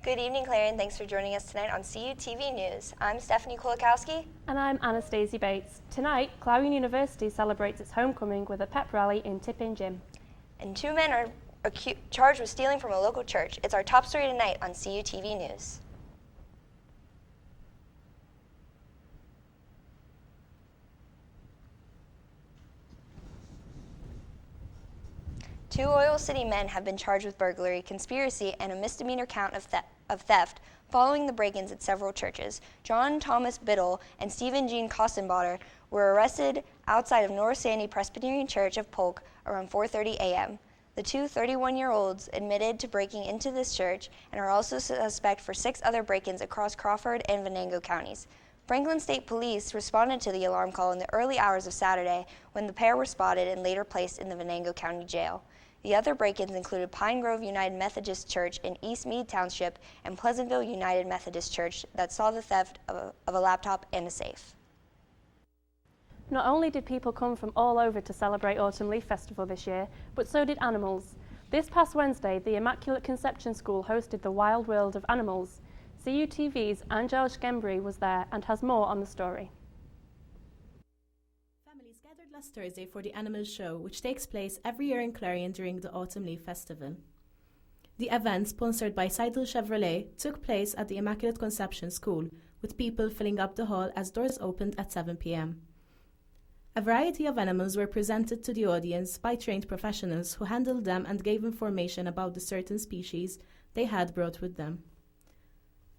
Good evening, Clarion. Thanks for joining us tonight on CUTV News. I'm Stephanie Kulikowski. And I'm Anastasia Bates. Tonight, Clarion University celebrates its homecoming with a pep rally in Tippin Gym. And 2 men are charged with stealing from a local church. It's our top story tonight on CUTV News. Two Oil City men have been charged with burglary, conspiracy, and a misdemeanor count of theft following the break-ins at several churches. John Thomas Biddle and Stephen Jean Kostenbader were arrested outside of North Sandy Presbyterian Church of Polk around 4:30 a.m. The two 31-year-olds admitted to breaking into this church and are also suspect for 6 other break-ins across Crawford and Venango counties. Franklin State Police responded to the alarm call in the early hours of Saturday when the pair were spotted and later placed in the Venango County Jail. The other break-ins included Pine Grove United Methodist Church in East Meade Township and Pleasantville United Methodist Church that saw the theft of a laptop and a safe. Not only did people come from all over to celebrate Autumn Leaf Festival this year, but so did animals. This past Wednesday, the Immaculate Conception School hosted the Wild World of Animals. CUTV's Angel Schembri was there and has more on the story. Families gathered last Thursday for the Animal Show, which takes place every year in Clarion during the Autumn Leaf Festival. The event, sponsored by Seidel Chevrolet, took place at the Immaculate Conception School, with people filling up the hall as doors opened at 7 p.m. A variety of animals were presented to the audience by trained professionals who handled them and gave information about the certain species they had brought with them.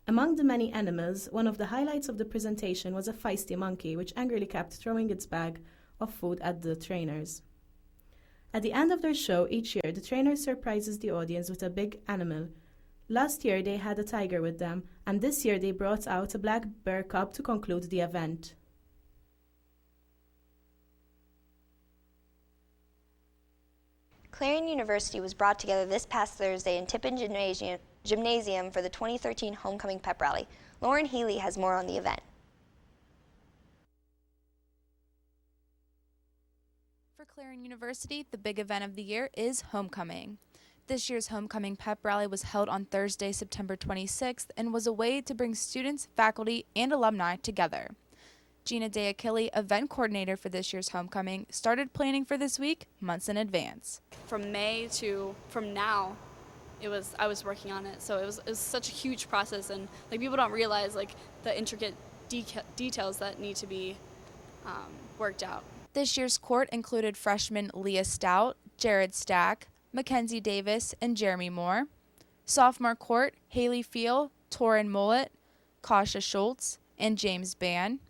Among the many animals, one of the highlights of the presentation was a feisty monkey which angrily kept throwing its bag of food at the trainers. At the end of their show each year, the trainer surprises the audience with a big animal. Last year they had a tiger with them, and this year they brought out a black bear cub to conclude the event. Clarion University was brought together this past Thursday in Tippin Gymnasium for the 2013 Homecoming Pep Rally. Lauren Healy has more on the event. For Clarion University, the big event of the year is Homecoming. This year's Homecoming Pep Rally was held on Thursday, September 26th, and was a way to bring students, faculty, and alumni together. Gina De Achille, event coordinator for this year's Homecoming, started planning for this week months in advance. From May to now, I was working on it, so it was such a huge process, and people don't realize the intricate details that need to be worked out. This year's court included freshmen Leah Stout, Jared Stack, Mackenzie Davis, and Jeremy Moore. Sophomore court, Haley Feel, Torin Mullet, Kasha Schultz, and James Bann.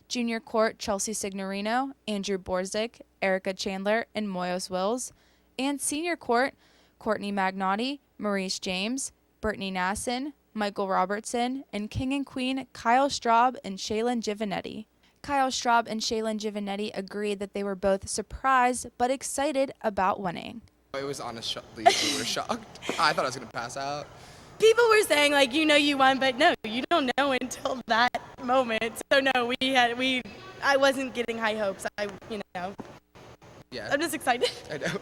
Junior court, Chelsea Signorino, Andrew Borzik, Erica Chandler, and Moyos Wills. And senior court, Courtney Magnotti, Maurice James, Brittany Nasson, Michael Robertson, and King and Queen Kyle Straub and Shaylin Givanetti. Kyle Straub and Shaylin Givanetti agreed that they were both surprised but excited about winning. It was honestly, we were shocked. I thought I was going to pass out. People were saying, you won, but no, you don't know until that moment. So no, I wasn't getting high hopes. Yeah. I'm just excited. I know.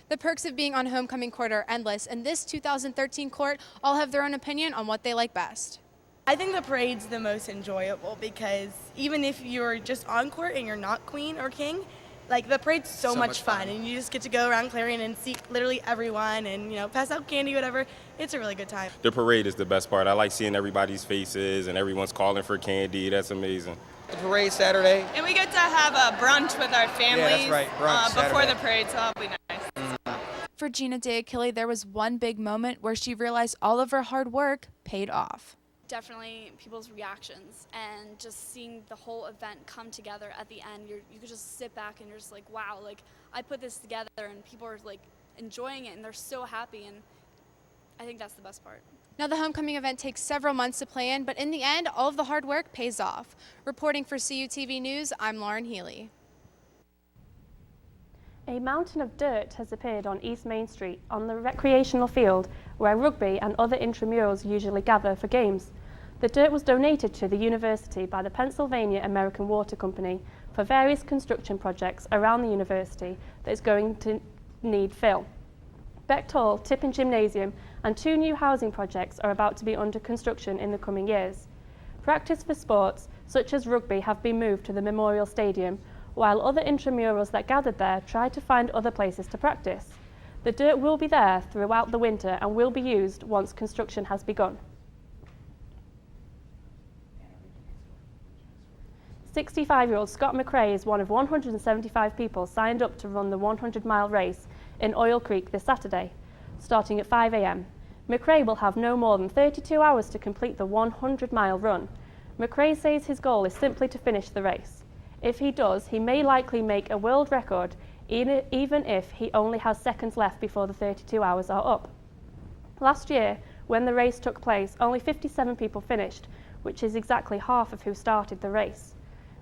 The perks of being on Homecoming Court are endless, and this 2013 court all have their own opinion on what they like best. I think the parade's the most enjoyable because even if you're just on court and you're not queen or king, the parade's so much fun, and you just get to go around Clarion and see literally everyone and, pass out candy, whatever. It's a really good time. The parade is the best part. I like seeing everybody's faces and everyone's calling for candy. That's amazing. The parade Saturday. And we get to have a brunch with our families. Yeah, that's right. Brunch before Saturday. the parade, so that'll be nice. For Gina De Achille, there was one big moment where she realized all of her hard work paid off. Definitely people's reactions and just seeing the whole event come together at the end. You could just sit back and you're just wow, I put this together and people are enjoying it and they're so happy, and I think that's the best part. Now, the Homecoming event takes several months to plan, but in the end, all of the hard work pays off. Reporting for CUTV News, I'm Lauren Healy. A mountain of dirt has appeared on East Main Street on the recreational field where rugby and other intramurals usually gather for games. The dirt was donated to the university by the Pennsylvania American Water Company for various construction projects around the university that is going to need fill. Bechtel, Tippin Gymnasium and 2 new housing projects are about to be under construction in the coming years. Practice for sports, such as rugby, have been moved to the Memorial Stadium, while other intramurals that gathered there tried to find other places to practice. The dirt will be there throughout the winter and will be used once construction has begun. 65-year-old Scott McRae is one of 175 people signed up to run the 100-mile race in Oil Creek this Saturday, starting at 5 a.m. McRae will have no more than 32 hours to complete the 100-mile run. McRae says his goal is simply to finish the race. If he does, he may likely make a world record, even if he only has seconds left before the 32 hours are up. Last year, when the race took place, only 57 people finished, which is exactly half of who started the race.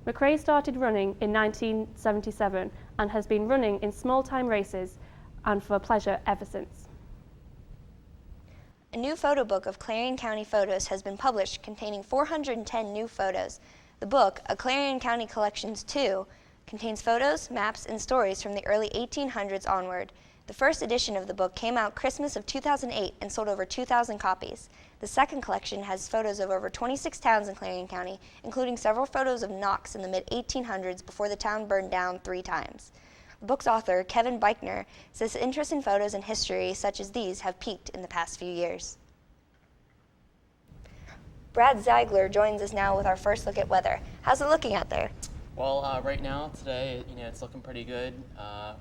McRae started running in 1977 and has been running in small-time races and for pleasure ever since. A new photo book of Clarion County photos has been published containing 410 new photos. The book, A Clarion County Collections 2, contains photos, maps, and stories from the early 1800s onward. The first edition of the book came out Christmas of 2008 and sold over 2,000 copies. The second collection has photos of over 26 towns in Clarion County, including several photos of Knox in the mid-1800s before the town burned down 3 times. The book's author, Kevin Beichner, says interest in photos and history such as these have peaked in the past few years. Brad Ziegler joins us now with our first look at weather. How's it looking out there? Well, right now, today, it's looking pretty good.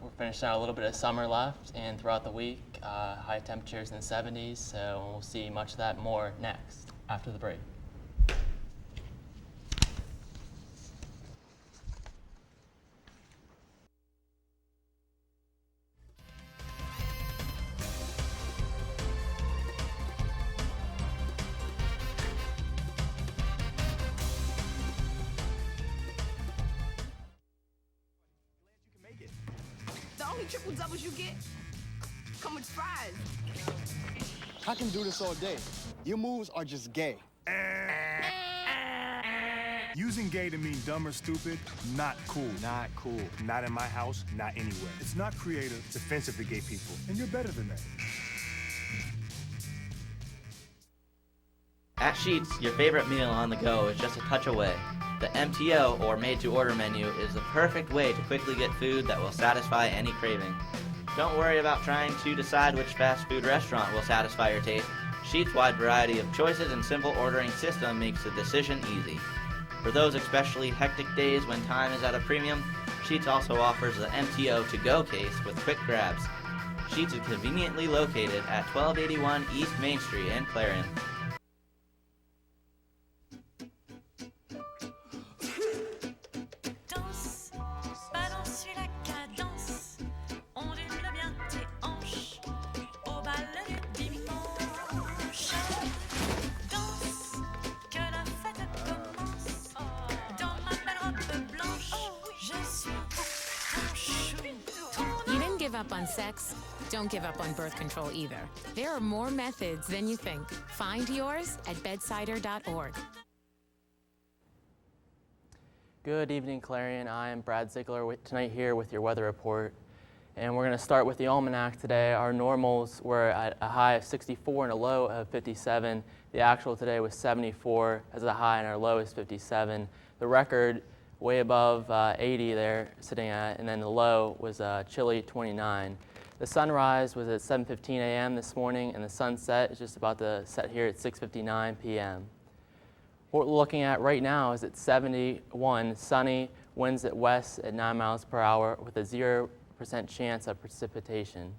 We're finishing out a little bit of summer left, and throughout the week, high temperatures in the 70s, so we'll see much of that more next, after the break. The only triple doubles you get come with fries. I can do this all day. Your moves are just gay. Using gay to mean dumb or stupid, not cool. Not cool. Not in my house, not anywhere. It's not creative, it's offensive to gay people, and you're better than that. At Sheetz, your favorite meal on the go is just a touch away. The MTO, or made-to-order menu, is the perfect way to quickly get food that will satisfy any craving. Don't worry about trying to decide which fast food restaurant will satisfy your taste. Sheetz' wide variety of choices and simple ordering system makes the decision easy. For those especially hectic days when time is at a premium, Sheetz also offers the MTO to-go case with quick grabs. Sheetz is conveniently located at 1281 East Main Street in Clarion. Give up on sex, don't give up on birth control either. There are more methods than you think. Find yours at bedsider.org. Good evening, Clarion. I am Brad Ziegler tonight here with your weather report. And we're going to start with the almanac today. Our normals were at a high of 64 and a low of 57. The actual today was 74 as a high and our low is 57. The record way above 80 there sitting at, and then the low was chilly 29. The sunrise was at 7:15 a.m. this morning, and the sunset is just about to set here at 6:59 p.m. What we're looking at right now is at 71, sunny, winds at west at 9 miles per hour with a 0% chance of precipitation.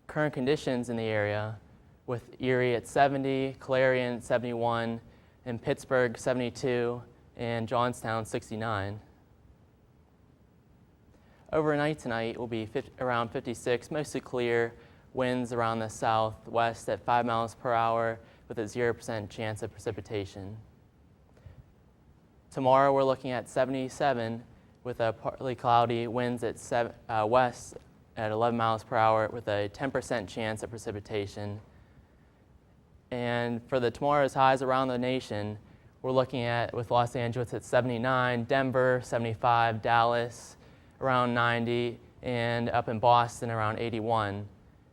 Current conditions in the area with Erie at 70, Clarion 71, and Pittsburgh 72, and Johnstown 69. Overnight tonight will be around 56, mostly clear, winds around the southwest at 5 miles per hour with a 0% chance of precipitation. Tomorrow we're looking at 77 with a partly cloudy, winds at west at 11 miles per hour with a 10% chance of precipitation. And for tomorrow's highs around the nation, we're looking at, with Los Angeles at 79, Denver 75, Dallas around 90, and up in Boston around 81.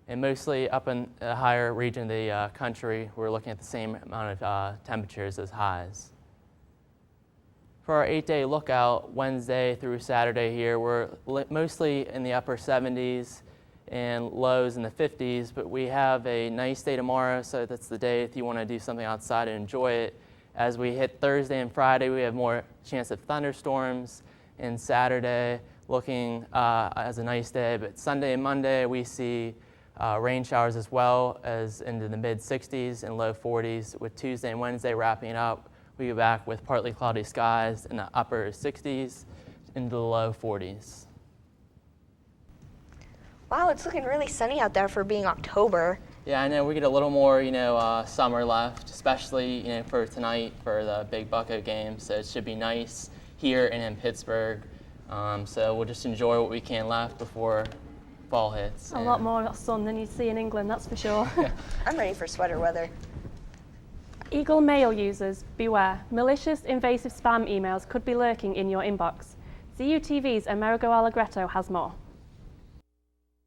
And mostly up in a higher region of the country, we're looking at the same amount of temperatures as highs. For our 8-day lookout, Wednesday through Saturday here, we're mostly in the upper 70s and lows in the 50s, but we have a nice day tomorrow, so that's the day if you want to do something outside and enjoy it. As we hit Thursday and Friday, we have more chance of thunderstorms, and Saturday looking as a nice day, but Sunday and Monday we see rain showers as well as into the mid-60s and low 40s, with Tuesday and Wednesday wrapping up. We go back with partly cloudy skies in the upper 60s into the low 40s. Wow, it's looking really sunny out there for being October. Yeah, I know we get a little more, summer left, especially, for tonight for the big Bucko game. So it should be nice here and in Pittsburgh. So we'll just enjoy what we can left before fall hits. A lot more sun than you'd see in England, that's for sure. I'm ready for sweater weather. Eagle Mail users, beware. Malicious, invasive spam emails could be lurking in your inbox. CUTV's Amerigo Allegretto has more.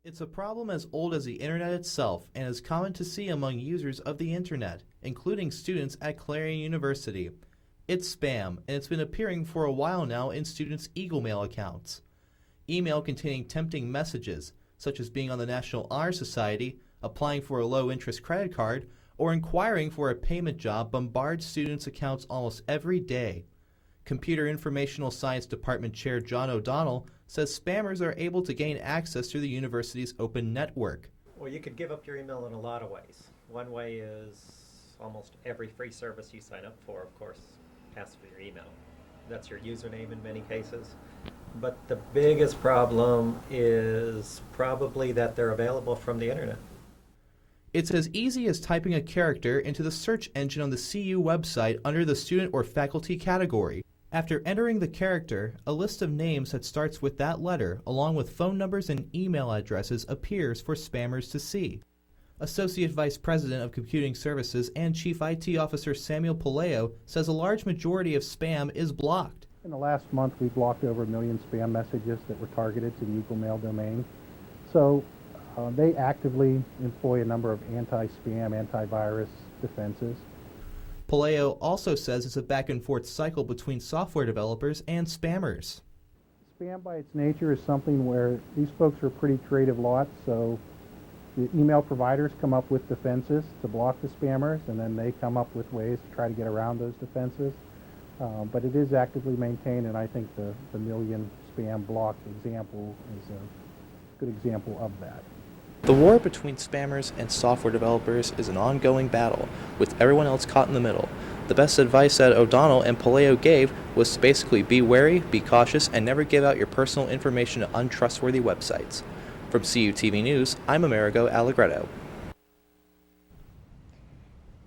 It's a problem as old as the internet itself and is common to see among users of the internet, including students at Clarion University. It's spam, and it's been appearing for a while now in students' Eagle Mail accounts. Email containing tempting messages, such as being on the National Honor Society, applying for a low-interest credit card, or inquiring for a payment job, bombards students' accounts almost every day. Computer Informational Science Department Chair John O'Donnell says spammers are able to gain access to the university's open network. Well, you could give up your email in a lot of ways. One way is almost every free service you sign up for, of course, asks for your email. That's your username in many cases. But the biggest problem is probably that they're available from the internet. It's as easy as typing a character into the search engine on the CU website under the student or faculty category. After entering the character, a list of names that starts with that letter, along with phone numbers and email addresses, appears for spammers to see. Associate Vice President of Computing Services and Chief IT Officer Samuel Palaio says a large majority of spam is blocked. In the last month, we blocked over 1 million spam messages that were targeted to the Eagle Mail domain. So they actively employ a number of anti-spam, antivirus defenses. Palaio also says it's a back-and-forth cycle between software developers and spammers. Spam by its nature is something where these folks are pretty creative lots, so the email providers come up with defenses to block the spammers, and then they come up with ways to try to get around those defenses. But it is actively maintained, and I think the 1 million spam block example is a good example of that. The war between spammers and software developers is an ongoing battle, with everyone else caught in the middle. The best advice that O'Donnell and Palaio gave was to basically be wary, be cautious, and never give out your personal information to untrustworthy websites. From CUTV News, I'm Amerigo Allegretto.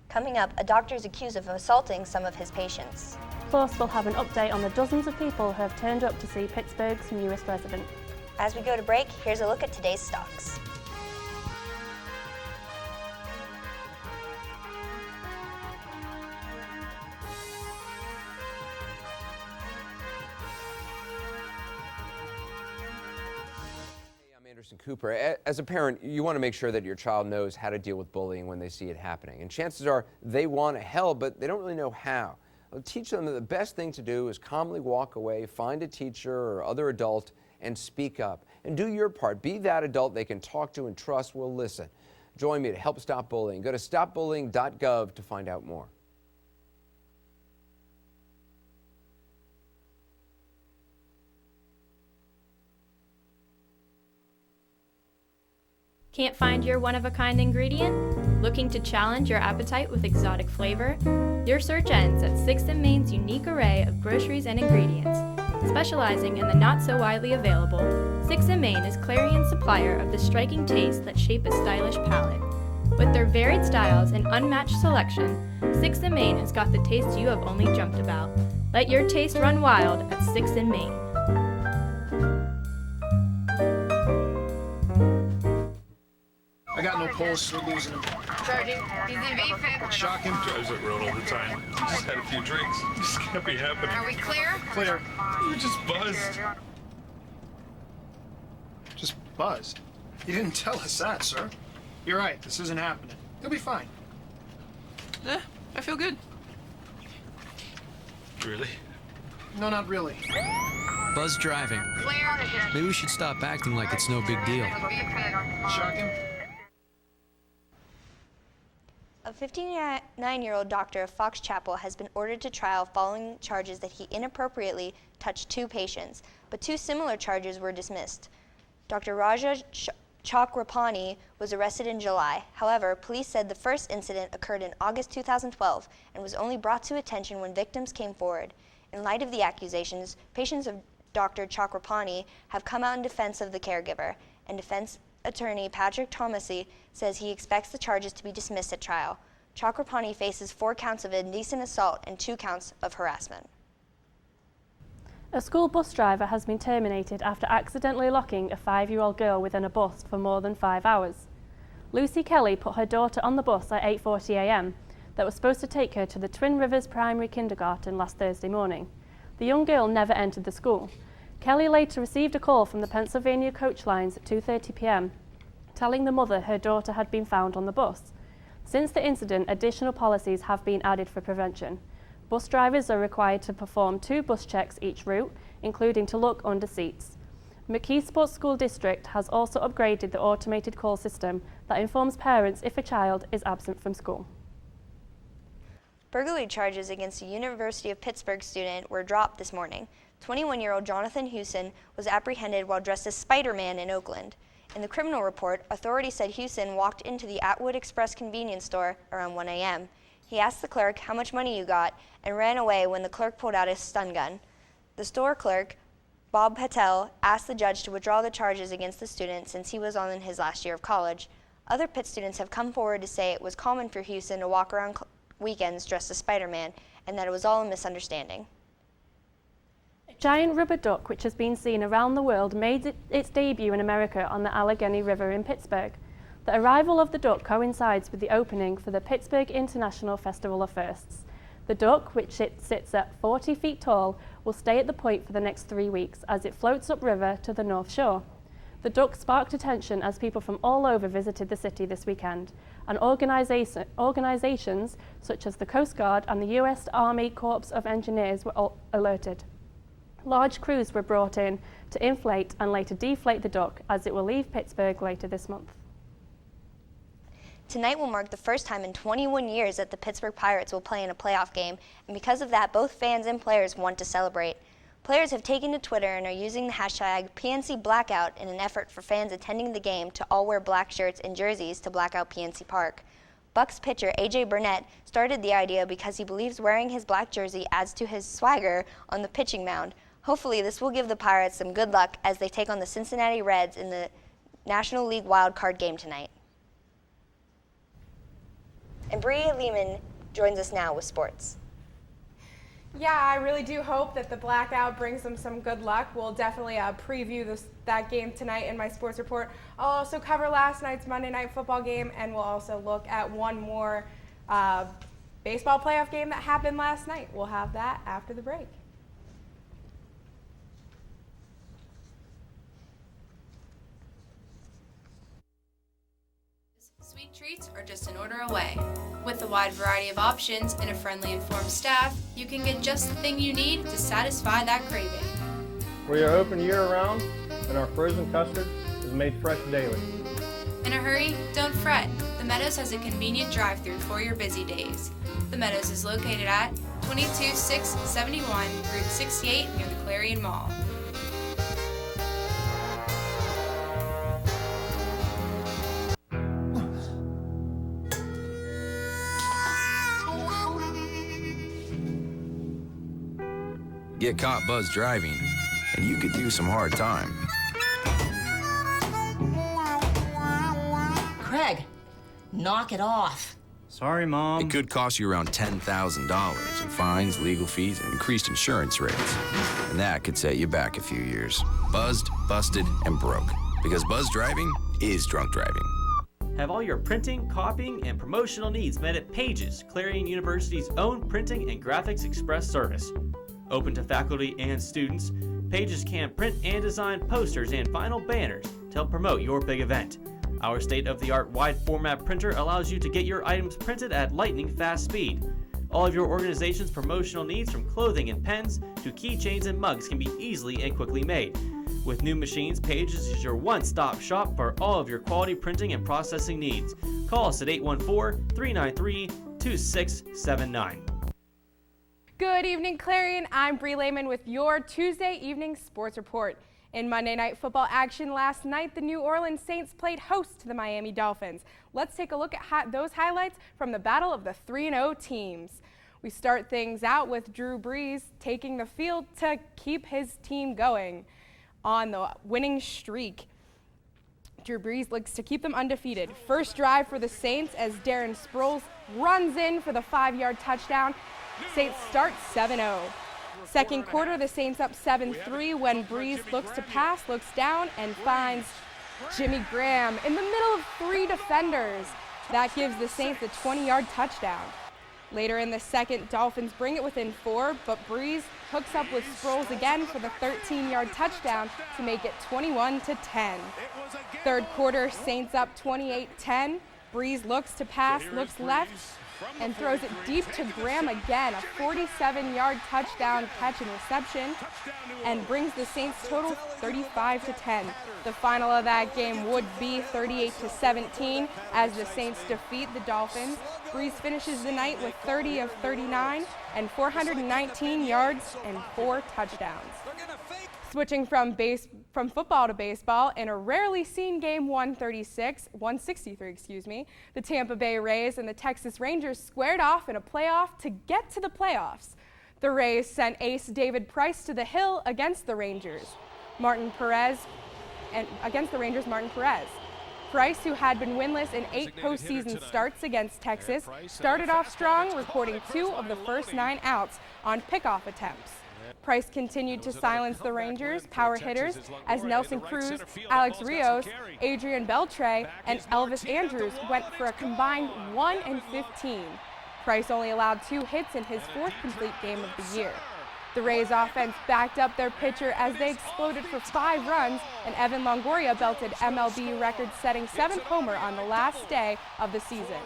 Coming up, a doctor is accused of assaulting some of his patients. Plus, we'll have an update on the dozens of people who have turned up to see Pittsburgh's newest resident. As we go to break, here's a look at today's stocks. Cooper. As a parent, you want to make sure that your child knows how to deal with bullying when they see it happening. And chances are they want to help, but they don't really know how. Teach them that the best thing to do is calmly walk away, find a teacher or other adult, and speak up. And do your part. Be that adult they can talk to and trust will listen. Join me to help stop bullying. Go to stopbullying.gov to find out more. Can't find your one-of-a-kind ingredient? Looking to challenge your appetite with exotic flavor? Your search ends at 6th and Main's unique array of groceries and ingredients. Specializing in the not-so-widely available, 6th and Main is Clarion's supplier of the striking tastes that shape a stylish palate. With their varied styles and unmatched selection, 6th and Main has got the taste you have only dreamt about. Let your taste run wild at 6th and Main. I got no pulse, we're losing him. Sergeant, he's in VFib. Shocking. Drives it real all the time. Just had a few drinks. Just can't be happening. Are we clear? Clear. You just buzzed. Just buzzed. You didn't tell us that, sir. You're right, this isn't happening. You'll be fine. I feel good. Really? No, not really. Buzz driving. Maybe we should stop acting like it's no big deal. Shocking. A 59-year-old doctor of Fox Chapel has been ordered to trial following charges that he inappropriately touched 2 patients, but 2 similar charges were dismissed. Dr. Raja Chakrapani was arrested in July. However, police said the first incident occurred in August 2012 and was only brought to attention when victims came forward. In light of the accusations, patients of Dr. Chakrapani have come out in defense of the caregiver, and defense attorney Patrick Thomasy says he expects the charges to be dismissed at trial. Chakrapani faces 4 counts of indecent assault and 2 counts of harassment. A school bus driver has been terminated after accidentally locking a 5-year-old girl within a bus for more than 5 hours. Lucy Kelly put her daughter on the bus at 8:40 a.m. that was supposed to take her to the Twin Rivers Primary Kindergarten last Thursday morning. The young girl never entered the school. Kelly later received a call from the Pennsylvania coach lines at 2:30 p.m. telling the mother her daughter had been found on the bus. Since the incident, additional policies have been added for prevention. Bus drivers are required to perform 2 bus checks each route, including to look under seats. McKeesport School District has also upgraded the automated call system that informs parents if a child is absent from school. Burglary charges against a University of Pittsburgh student were dropped this morning. 21-year-old Jonathan Hewson was apprehended while dressed as Spider-Man in Oakland. In the criminal report, authorities said Hewson walked into the Atwood Express convenience store around 1 a.m. He asked the clerk how much money you got and ran away when the clerk pulled out his stun gun. The store clerk, Bob Patel, asked the judge to withdraw the charges against the student since he was on his last year of college. Other Pitt students have come forward to say it was common for Hewson to walk around weekends dressed as Spider-Man and that it was all a misunderstanding. A giant rubber duck, which has been seen around the world, made its debut in America on the Allegheny River in Pittsburgh. The arrival of the duck coincides with the opening for the Pittsburgh International Festival of Firsts. The duck, which sits at 40 feet tall, will stay at the point for the next 3 weeks as it floats upriver to the North Shore. The duck sparked attention as people from all over visited the city this weekend, and organizations such as the Coast Guard and the U.S. Army Corps of Engineers were alerted. Large crews were brought in to inflate and later deflate the duck as it will leave Pittsburgh later this month. Tonight will mark the first time in 21 years that the Pittsburgh Pirates will play in a playoff game, and because of that, both fans and players want to celebrate. Players have taken to Twitter and are using the hashtag PNCBlackout in an effort for fans attending the game to all wear black shirts and jerseys to black out PNC Park. Bucks pitcher A.J. Burnett started the idea because he believes wearing his black jersey adds to his swagger on the pitching mound. Hopefully, this will give the Pirates some good luck as they take on the Cincinnati Reds in the National League Wild Card game tonight. And Bria Lehman joins us now with sports. Yeah, I really do hope that the blackout brings them some good luck. We'll definitely preview that game tonight in my sports report. I'll also cover last night's Monday Night Football game, and we'll also look at one more baseball playoff game that happened last night. We'll have that after the break. Sweet treats are just an order away. With a wide variety of options and a friendly, informed staff, you can get just the thing you need to satisfy that craving. We are open year-round, and our frozen custard is made fresh daily. In a hurry? Don't fret. The Meadows has a convenient drive-thru for your busy days. The Meadows is located at 22671 Route 68 near the Clarion Mall. Get caught buzz driving, and you could do some hard time. Craig, knock it off. Sorry, Mom. It could cost you around $10,000 in fines, legal fees, and increased insurance rates. And that could set you back a few years. Buzzed, busted, and broke. Because buzz driving is drunk driving. Have all your printing, copying, and promotional needs met at Pages, Clarion University's own printing and graphics express service. Open to faculty and students, Pages can print and design posters and vinyl banners to help promote your big event. Our state-of-the-art wide format printer allows you to get your items printed at lightning fast speed. All of your organization's promotional needs, from clothing and pens to keychains and mugs, can be easily and quickly made. With new machines, Pages is your one-stop shop for all of your quality printing and processing needs. Call us at 814-393-2679. Good evening, Clarion. I'm Bree Lehman with your Tuesday evening sports report. In Monday Night Football action last night, the New Orleans Saints played host to the Miami Dolphins. Let's take a look at those highlights from the battle of the 3-0 teams. We start things out with Drew Brees taking the field to keep his team going on the winning streak. Drew Brees looks to keep them undefeated. First drive for the Saints as Darren Sproles runs in for the 5-yard touchdown. Saints start 7-0. Second quarter, the Saints up 7-3 when Brees looks to pass, looks down, and finds Jimmy Graham in the middle of 3 defenders. That gives the Saints a 20-yard touchdown. Later in the second, Dolphins bring it within 4, but Brees hooks up with Sproles again for the 13-yard touchdown to make it 21-10. Third quarter, Saints up 28-10. Brees looks to pass, looks left, and throws it deep to Graham again, a 47-yard touchdown catch and reception, and brings the Saints total 35-10. The final of that game would be 38-17 as the Saints defeat the Dolphins. Brees finishes the night with 30 of 39 and 419 yards and 4 touchdowns. Switching from football to baseball, in a rarely seen game 163, the Tampa Bay Rays and the Texas Rangers squared off in a playoff to get to the playoffs. The Rays sent ace David Price to the hill against the Rangers. Martin Perez. Price, who had been winless in 8 postseason starts against Texas, started off strong, recording 2 of the first 9 outs on pickoff attempts. Price continued to silence the Rangers' power hitters as Nelson Cruz, Alex Rios, Adrian Beltre, and Elvis Andrus went for a combined 1 and 15. Price only allowed 2 hits in his 4th complete game of the year. The Rays offense backed up their pitcher as they exploded for 5 runs, and Evan Longoria belted MLB record-setting 7th homer on the last day of the season.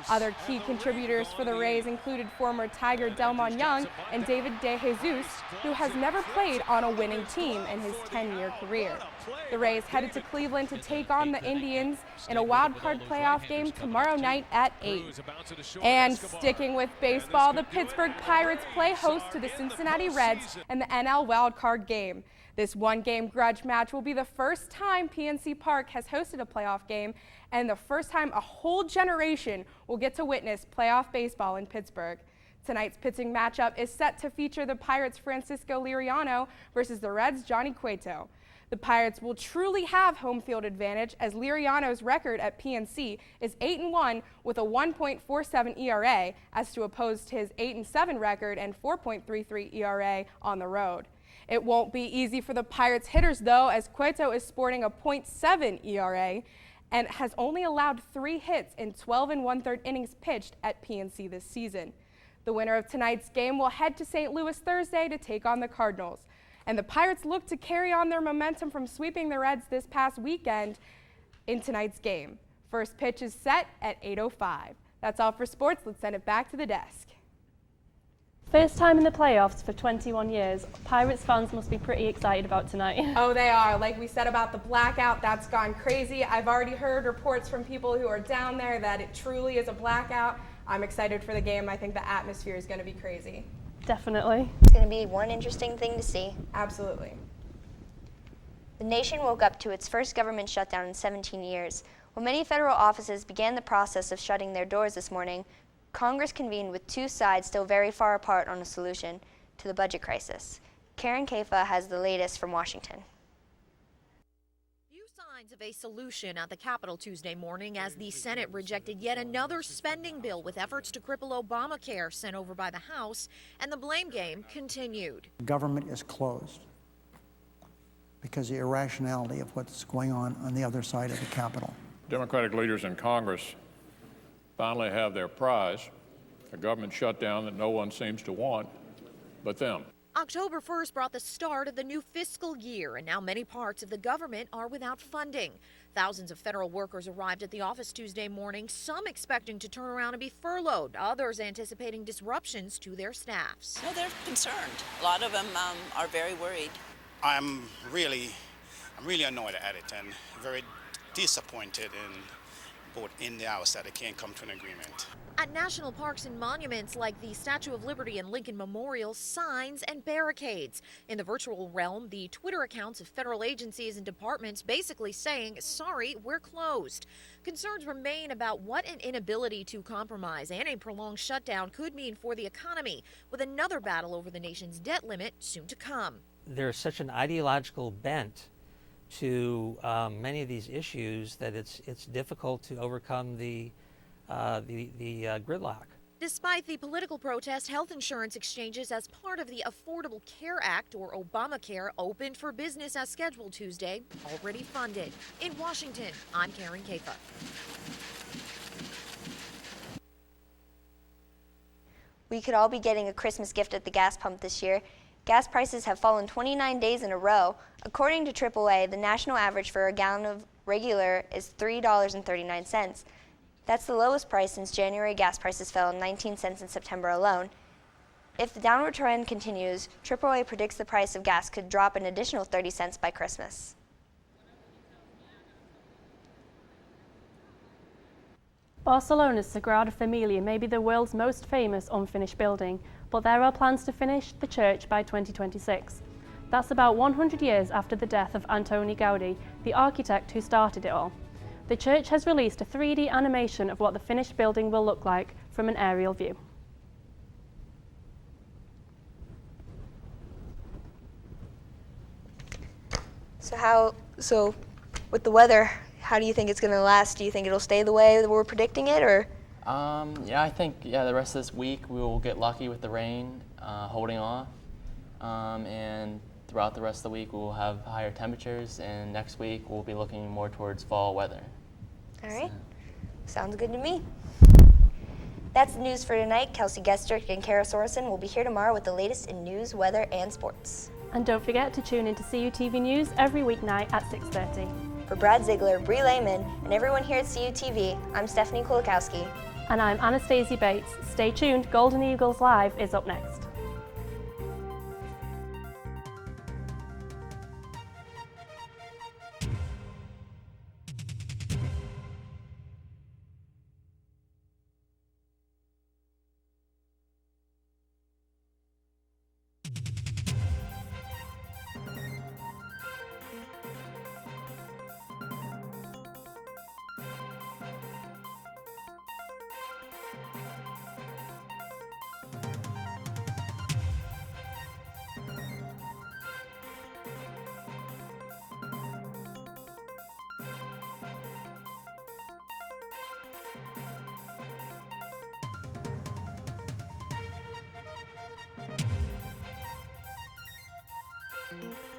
Other key contributors for the Rays included former Tiger Delmon Young and David DeJesus, who has never played on a winning team in his 10-year career. The Rays headed to Cleveland to take on the Indians in a wild card playoff game tomorrow night at 8. And sticking with baseball, the Pittsburgh Pirates play host to the Cincinnati Reds in the NL wild card game. This one-game grudge match will be the first time PNC Park has hosted a playoff game and the first time a whole generation will get to witness playoff baseball in Pittsburgh. Tonight's pitching matchup is set to feature the Pirates' Francisco Liriano versus the Reds' Johnny Cueto. The Pirates will truly have home field advantage as Liriano's record at PNC is 8-1 with a 1.47 ERA as to opposed his 8-7 record and 4.33 ERA on the road. It won't be easy for the Pirates hitters, though, as Cueto is sporting a .7 ERA and has only allowed 3 hits in 12 1/3 innings pitched at PNC this season. The winner of tonight's game will head to St. Louis Thursday to take on the Cardinals. And the Pirates look to carry on their momentum from sweeping the Reds this past weekend in tonight's game. First pitch is set at 8:05. That's all for sports. Let's send it back to the desk. First time in the playoffs for 21 years. Pirates fans must be pretty excited about tonight. Oh, they are. Like we said about the blackout, that's gone crazy. I've already heard reports from people who are down there that it truly is a blackout. I'm excited for the game. I think the atmosphere is going to be crazy. Definitely. It's going to be one interesting thing to see. Absolutely. The nation woke up to its first government shutdown in 17 years. While many federal offices began the process of shutting their doors this morning, Congress convened with 2 sides still very far apart on a solution to the budget crisis. Karen Kafa has the latest from Washington. Signs of a solution at the Capitol Tuesday morning as the Senate rejected yet another spending bill with efforts to cripple Obamacare sent over by the House, and the blame game continued. Government is closed because of the irrationality of what's going on the other side of the Capitol. Democratic leaders in Congress finally have their prize, a government shutdown that no one seems to want but them. October 1st brought the start of the new fiscal year, and now many parts of the government are without funding. Thousands of federal workers arrived at the office Tuesday morning, some expecting to turn around and be furloughed, others anticipating disruptions to their staffs. No, they're concerned. A lot of them are very worried. I'm really annoyed at it and very disappointed in the house that they can't come to an agreement. At national parks and monuments like the Statue of Liberty and Lincoln Memorial, signs and barricades. In the virtual realm, the Twitter accounts of federal agencies and departments basically saying, sorry, we're closed. Concerns remain about what an inability to compromise and a prolonged shutdown could mean for the economy, with another battle over the nation's debt limit soon to come. There's such an ideological bent to many of these issues that it's difficult to overcome the gridlock. Despite the political protest, health insurance exchanges as part of the Affordable Care Act, or Obamacare, opened for business as scheduled Tuesday, already funded. In Washington, I'm Karen Kafa. We could all be getting a Christmas gift at the gas pump this year. Gas prices have fallen 29 days in a row. According to AAA, the national average for a gallon of regular is $3.39. That's the lowest price since January gas prices fell 19 cents in September alone. If the downward trend continues, AAA predicts the price of gas could drop an additional 30 cents by Christmas. Barcelona's Sagrada Familia may be the world's most famous unfinished building, but there are plans to finish the church by 2026. That's about 100 years after the death of Antoni Gaudí, the architect who started it all. The church has released a 3D animation of what the finished building will look like from an aerial view. So with the weather, how do you think it's going to last? Do you think it'll stay the way that we're predicting it, or? Yeah, I think the rest of this week we will get lucky with the rain holding off, and throughout the rest of the week we will have higher temperatures, and next week we'll be looking more towards fall weather. All right, sounds good to me. That's the news for tonight. Kelsey Gestrick and Kara Sorensen will be here tomorrow with the latest in news, weather, and sports. And don't forget to tune into CUTV News every weeknight at 6:30. For Brad Ziegler, Bree Lehman, and everyone here at CUTV, I'm Stephanie Kulikowski. And I'm Anastasia Bates. Stay tuned, Golden Eagles Live is up next. Thank you.